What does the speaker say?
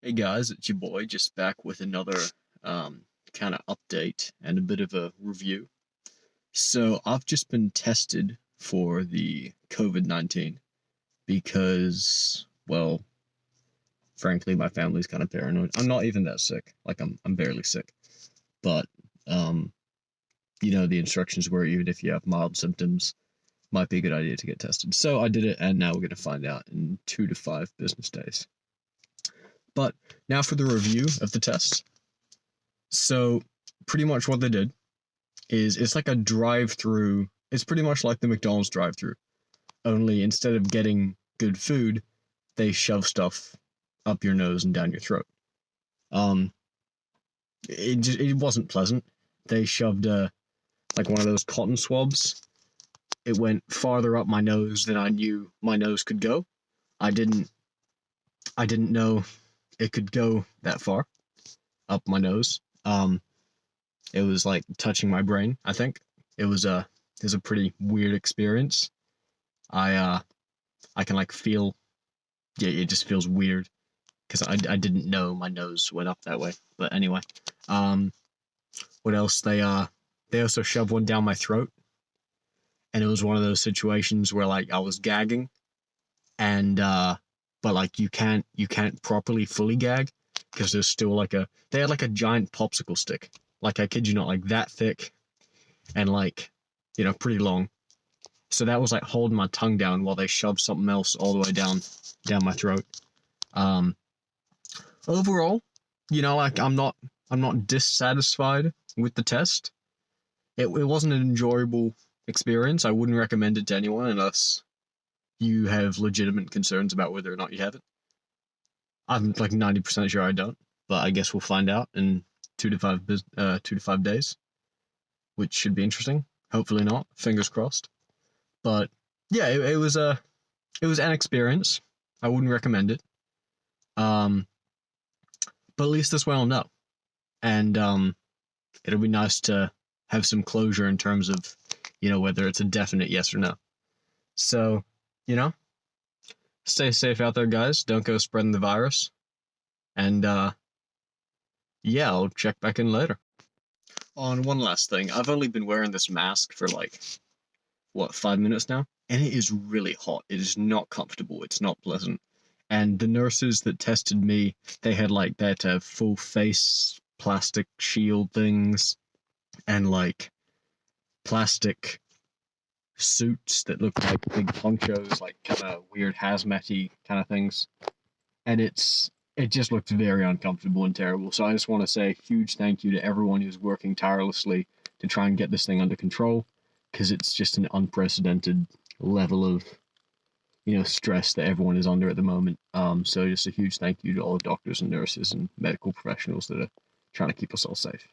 Hey guys, it's your boy, just back with another kind of update and a bit of a review. So, I've just been tested for the COVID-19 because, well, frankly, my family's kind of paranoid. I'm not even that sick. Like, I'm barely sick. But, um, the instructions were even if you have mild symptoms, might be a good idea to get tested. So, I did it, and now we're going to find out in 2 to 5 business days. But now for the review of the test. So, pretty much what they did is it's like a drive-through. It's pretty much like the McDonald's drive-through. Only instead of getting good food, they shove stuff up your nose and down your throat. Um, it wasn't pleasant. They shoved like one of those cotton swabs. It went farther up my nose than I knew my nose could go. I didn't I didn't know it could go that far up my nose. It was like touching my brain, I think. It was a pretty weird experience. I can like feel, yeah, it just feels weird because I didn't know my nose went up that way. But anyway, um what else? They also shoved one down my throat, and it was one of those situations where like I was gagging, and but like you can't properly fully gag because there's still like a they had like a giant popsicle stick, like I kid you not, like that thick, and like pretty long. So that was like holding my tongue down while they shoved something else all the way down my throat. Um, Overall, like I'm not dissatisfied with the test. It wasn't an enjoyable experience. I wouldn't recommend it to anyone unless you have legitimate concerns about whether or not you have it. I'm like 90% sure I don't, but I guess we'll find out in 2 to 5 days, which should be interesting. Hopefully not. Fingers crossed. But yeah, it was an experience. I wouldn't recommend it. Um, but at least this way I'll know, and it'll be nice to have some closure in terms of whether it's a definite yes or no. So you know, stay safe out there, guys. Don't go spreading the virus, and yeah, I'll check back in later. On one last thing, I've only been wearing this mask for like what 5 minutes now, and it is really hot. It is not comfortable. It's not pleasant. And the nurses that tested me, they had like that full face plastic shield things and like plastic suits that look like big ponchos, like kind of weird hazmat-y kind of things. And it just looked very uncomfortable and terrible. So I just want to say a huge thank you to everyone who's working tirelessly to try and get this thing under control, because it's just an unprecedented level of stress that everyone is under at the moment. So just a huge thank you to all the doctors and nurses and medical professionals that are trying to keep us all safe.